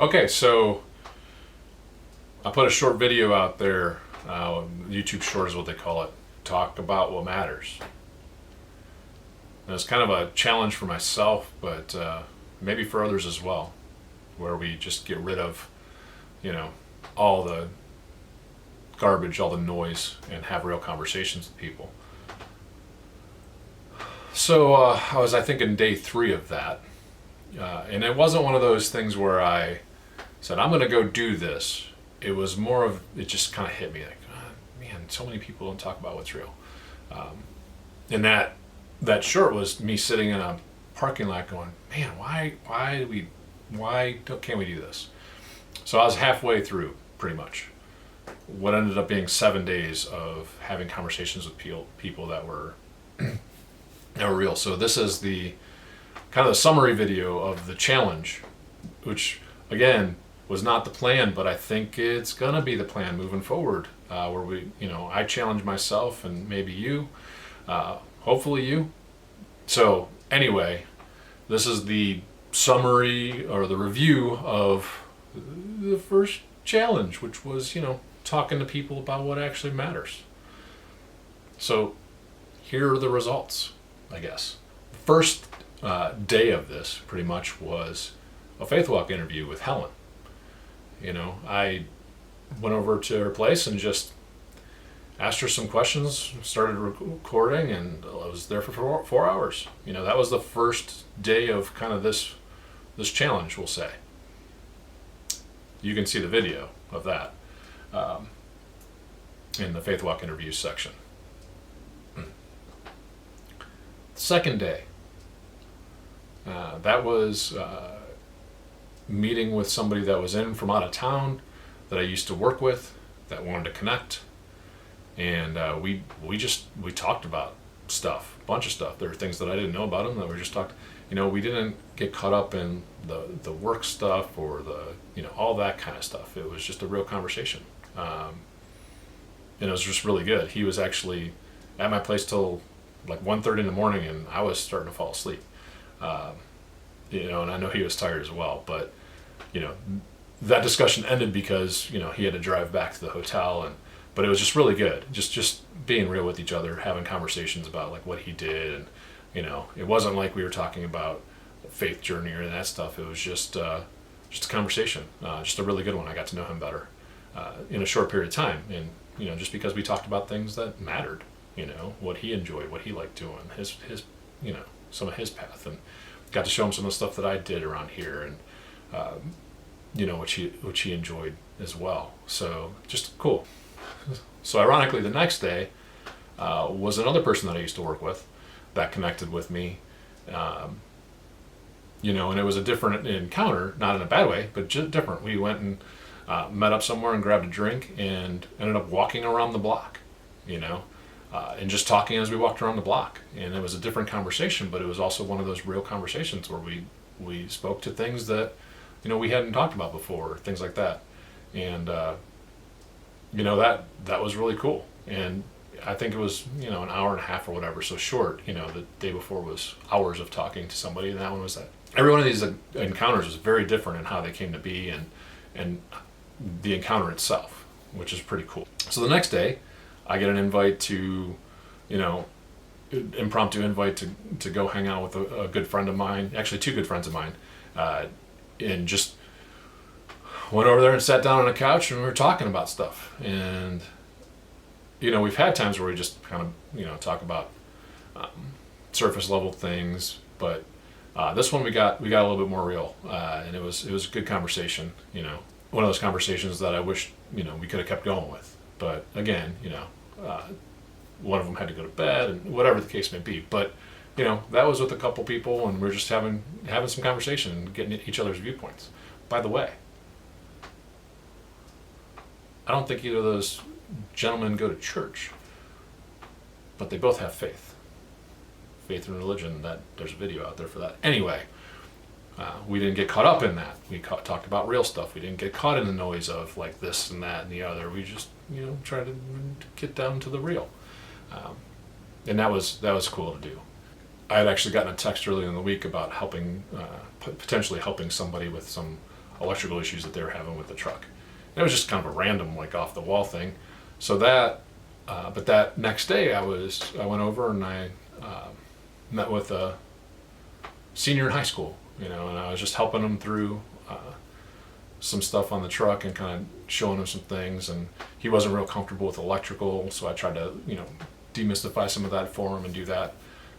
Okay, so I put a short video out there. YouTube short is what they call it. Talk about what matters. And it's kind of a challenge for myself, but maybe for others as well, where we just get rid of, all the garbage, all the noise, and have real conversations with people. So I think, in day 3 of that. And it wasn't one of those things where I said, I'm going to go do this. It was more of, it just kind of hit me like, man, so many people don't talk about what's real. And that short was me sitting in a parking lot going, man, why can't we do this? So I was halfway through, pretty much, what ended up being 7 days of having conversations with people that were real. So this is the kind of the summary video of the challenge, which again was not the plan, but I think it's gonna be the plan moving forward. Where I challenge myself and maybe you, hopefully you. So anyway, this is the summary or the review of the first challenge, which was talking to people about what actually matters. So here are the results, I guess. First day of this pretty much was a Faith Walk interview with Helen. I went over to her place and just asked her some questions, started recording, and I was there for 4 hours. That was the first day of kind of this challenge, we'll say. You can see the video of that in the Faith Walk interviews section. Second day, that was meeting with somebody that was in from out of town that I used to work with that wanted to connect, and we talked about stuff, a bunch of stuff. There were things that I didn't know about him that we just talked. We didn't get caught up in the work stuff or the all that kind of stuff. It was just a real conversation, and it was just really good. He was actually at my place till like 1:30 in the morning, and I was starting to fall asleep. And I know he was tired as well, but that discussion ended because he had to drive back to the hotel, but it was just really good, just being real with each other, having conversations about like what he did, and it wasn't like we were talking about faith journey or that stuff. It was just a conversation, just a really good one. I got to know him better in a short period of time, and just because we talked about things that mattered, what he enjoyed, what he liked doing, his some of his path, and got to show him some of the stuff that I did around here, and which he enjoyed as well. So just cool. So ironically, the next day was another person that I used to work with that connected with me, and it was a different encounter, not in a bad way, but just different. We went and met up somewhere and grabbed a drink and ended up walking around the block, and just talking as we walked around the block. And it was a different conversation, but it was also one of those real conversations where we spoke to things that we hadn't talked about before, things like that. And that was really cool. And I think it was an hour and a half or whatever, so short. The day before was hours of talking to somebody, and that one was that. Every one of these encounters was very different in how they came to be, and the encounter itself, which is pretty cool. So the next day, I get an invite to, impromptu invite to go hang out with a good friend of mine, actually 2 good friends of mine, and just went over there and sat down on a couch, and we were talking about stuff. And we've had times where we just kind of talk about surface level things, but this one we got a little bit more real, and it was a good conversation. One of those conversations that I wish we could have kept going with, but again, one of them had to go to bed, and whatever the case may be. But that was with a couple people, and we're just having some conversation and getting each other's viewpoints. By the way, I don't think either of those gentlemen go to church, but they both have faith and religion. That there's a video out there for that. Anyway, we didn't get caught up in that. We talked about real stuff. We didn't get caught in the noise of like this and that and the other. We just tried to get down to the real, and that was cool to do. I had actually gotten a text earlier in the week about helping, potentially helping somebody with electrical issues that they were having with the truck. And it was just kind of a random, like off the wall thing. So that, but that next day I went over and I met with a senior in high school, and I was just helping him through some stuff on the truck and kind of showing him some things. And he wasn't real comfortable with electrical, so I tried to, demystify some of that for him and do that.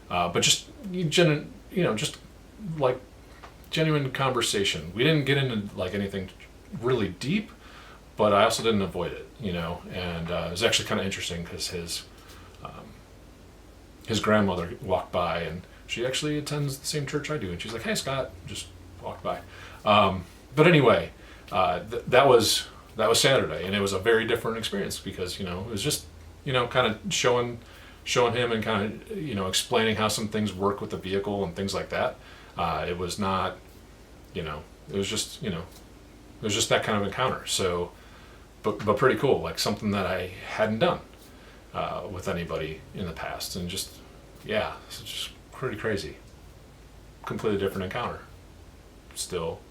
But just, just like genuine conversation. We didn't get into like anything really deep, but I also didn't avoid it, and it was actually kind of interesting because his grandmother walked by, and she actually attends the same church I do, and she's like, "Hey, Scott," just walked by. But anyway, that was Saturday, and it was a very different experience because it was just kind of showing him and kind of explaining how some things work with the vehicle and things like that. It was not, it was just that kind of encounter. So, but pretty cool, like something that I hadn't done with anybody in the past, and just it's just pretty crazy. Completely different encounter. Still,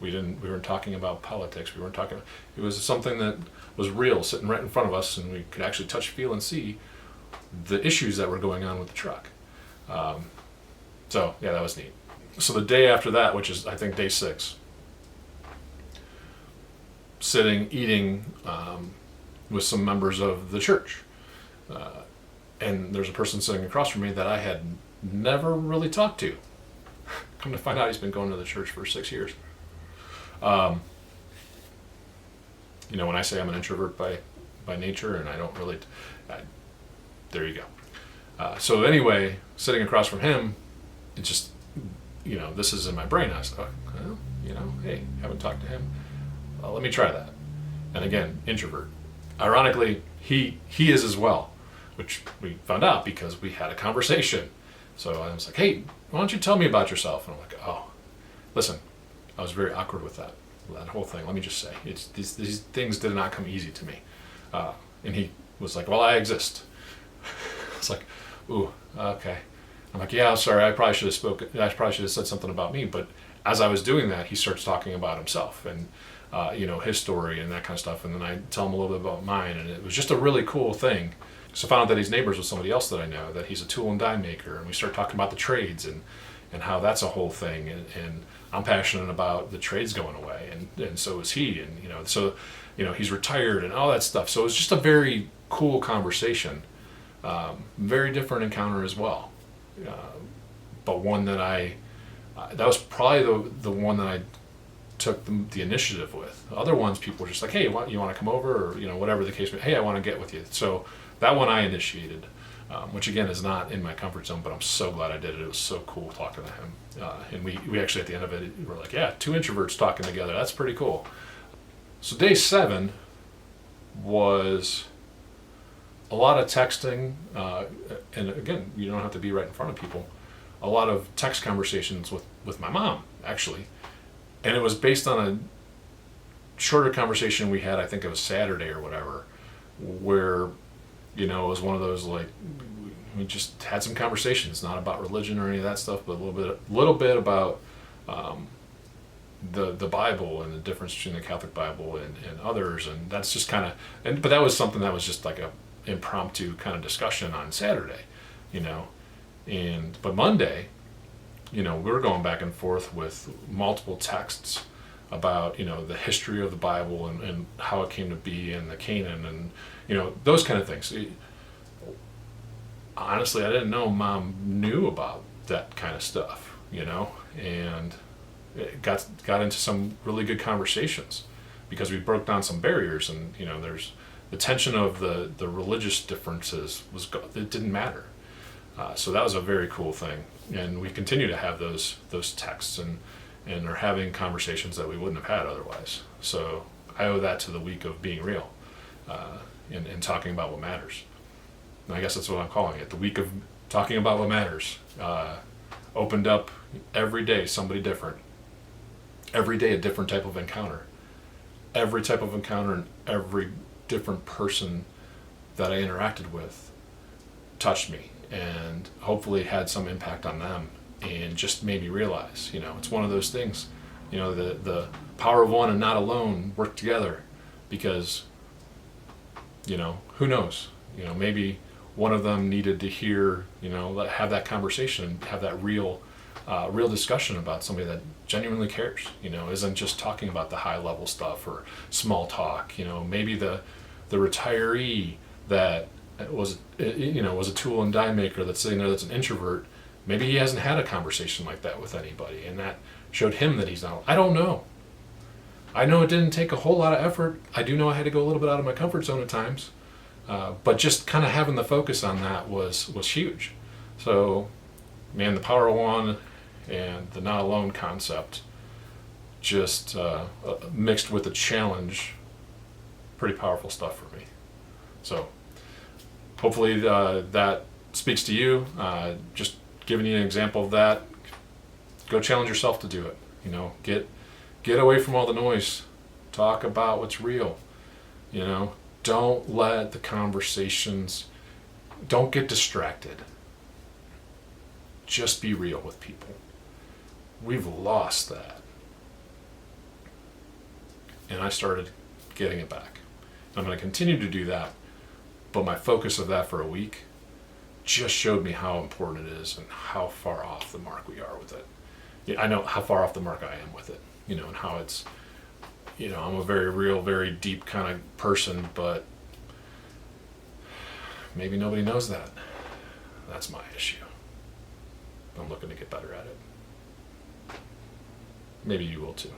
we weren't talking about politics. It was something that was real, sitting right in front of us, and we could actually touch, feel, and see the issues that were going on with the truck. So that was neat. So the day after that, which is I think day 6, sitting eating with some members of the church, and there's a person sitting across from me that I had never really talked to. Come to find out, he's been going to the church for 6 years. When I say I'm an introvert by nature, and I don't really, there you go. So anyway, sitting across from him, it just, this is in my brain. I was like, well, hey, haven't talked to him. Let me try that. And again, introvert. Ironically, he is as well, which we found out because we had a conversation. So I was like, hey, why don't you tell me about yourself? And I'm like, oh, listen, I was very awkward with that whole thing. Let me just say, these things did not come easy to me. And he was like, well, I exist. It's like, ooh, okay. I'm like, yeah, I'm sorry, I probably should have said something about me. But as I was doing that, he starts talking about himself and, his story and that kind of stuff. And then I tell him a little bit about mine, and it was just a really cool thing. So I found out that he's neighbors with somebody else that I know, that he's a tool and die maker. And we start talking about the trades and how that's a whole thing. And I'm passionate about the trades going away, and so is he. And, he's retired and all that stuff. So it was just a very cool conversation. Very different encounter as well. But one that that was probably the one that I took the initiative with. Other ones, people were just like, hey, you want to come over, or whatever the case may be. Hey, I want to get with you. So that one I initiated, which again is not in my comfort zone, but I'm so glad I did it. It was so cool talking to him. And we actually at the end of it, we're like, yeah, 2 introverts talking together. That's pretty cool. So day 7 was a lot of texting, and again, you don't have to be right in front of people. A lot of text conversations with my mom, actually. And it was based on a shorter conversation we had, I think it was Saturday or whatever, where, it was one of those, like, we just had some conversations, not about religion or any of that stuff, but a little bit about the Bible and the difference between the Catholic Bible and others. And that's just kind of, but that was something that was just like a impromptu kind of discussion on Saturday, but Monday, we were going back and forth with multiple texts about, the history of the Bible and how it came to be, and the Canaan, and, those kind of things. Honestly, I didn't know Mom knew about that kind of stuff, and it got into some really good conversations because we broke down some barriers, and, there's the tension of the religious differences it didn't matter. So that was a very cool thing, and we continue to have those texts and are having conversations that we wouldn't have had otherwise. So I owe that to the week of being real, and talking about what matters. And I guess that's what I'm calling it, the week of talking about what matters. Opened up every day somebody different, every day a different type of encounter, every type of encounter and every different person that I interacted with touched me and hopefully had some impact on them, and just made me realize, it's one of those things. The power of one and not alone work together, because who knows, maybe one of them needed to hear, have that conversation, have that real discussion about somebody that genuinely cares, isn't just talking about the high level stuff or small talk. Maybe the retiree that was a tool and die maker that's sitting there, that's an introvert. Maybe he hasn't had a conversation like that with anybody, and that showed him that he's not. I don't know. I know it didn't take a whole lot of effort. I do know I had to go a little bit out of my comfort zone at times, but just kind of having the focus on that was huge. So, man, the power of one and the not alone concept, just mixed with the challenge, pretty powerful stuff for me. So hopefully that speaks to you. Just giving you an example of that. Go challenge yourself to do it. Get away from all the noise. Talk about what's real. Don't let the conversations, don't get distracted. Just be real with people. We've lost that. And I started getting it back. I'm going to continue to do that, but my focus of that for a week just showed me how important it is and how far off the mark we are with it. I know how far off the mark I am with it, and how it's, I'm a very real, very deep kind of person, but maybe nobody knows that. That's my issue. I'm looking to get better at it. Maybe you will too.